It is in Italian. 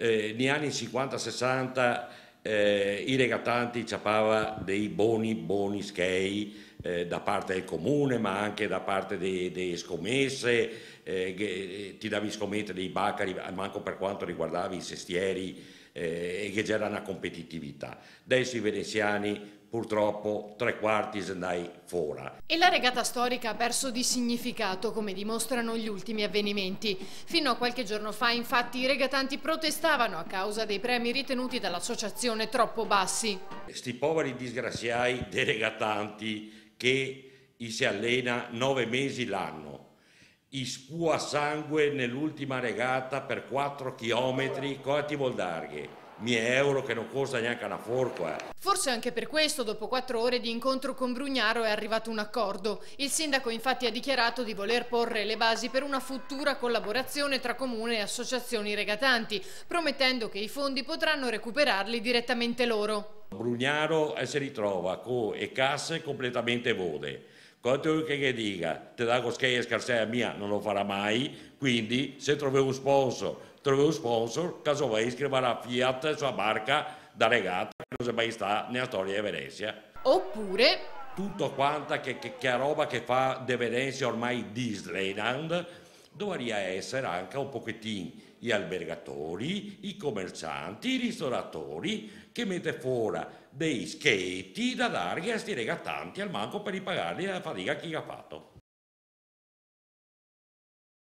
negli anni 50-60 i regattanti c'aveva dei buoni schei da parte del comune, ma anche da parte delle scommesse, che ti davi scommette dei baccari, manco per quanto riguardava i sestieri, e che c'era una competitività. Adesso i veneziani purtroppo tre quarti se andai fuori. E la regata storica ha perso di significato, come dimostrano gli ultimi avvenimenti. Fino a qualche giorno fa, infatti, i regatanti protestavano a causa dei premi ritenuti dall'associazione troppo bassi. Sti poveri disgraziai dei regattanti che si allena 9 mesi l'anno, spua sangue nell'ultima regata per 4 chilometri, cosa ti vuol darghe? 1.000 euro che non costa neanche una forca. Forse anche per questo, dopo 4 ore di incontro con Brugnaro, è arrivato un accordo. Il sindaco infatti ha dichiarato di voler porre le basi per una futura collaborazione tra comune e associazioni regatanti, promettendo che i fondi potranno recuperarli direttamente loro. Brugnaro si ritrova con le casse completamente vuote. Quanto che dica, te da cosché e scarsea mia non lo farà mai, quindi se trovi un sponsor, casomai scriverà Fiat sulla barca da regata, che non si mai sta nella storia di Venezia. Oppure Tutto quanta che roba che fa di Venezia ormai Disneyland, dovrebbe essere anche un pochettino gli albergatori, i commercianti, i ristoratori, che mette fuori dei schetti da dargli a sti regattanti al manco per ripagarli la fatica che ha fatto.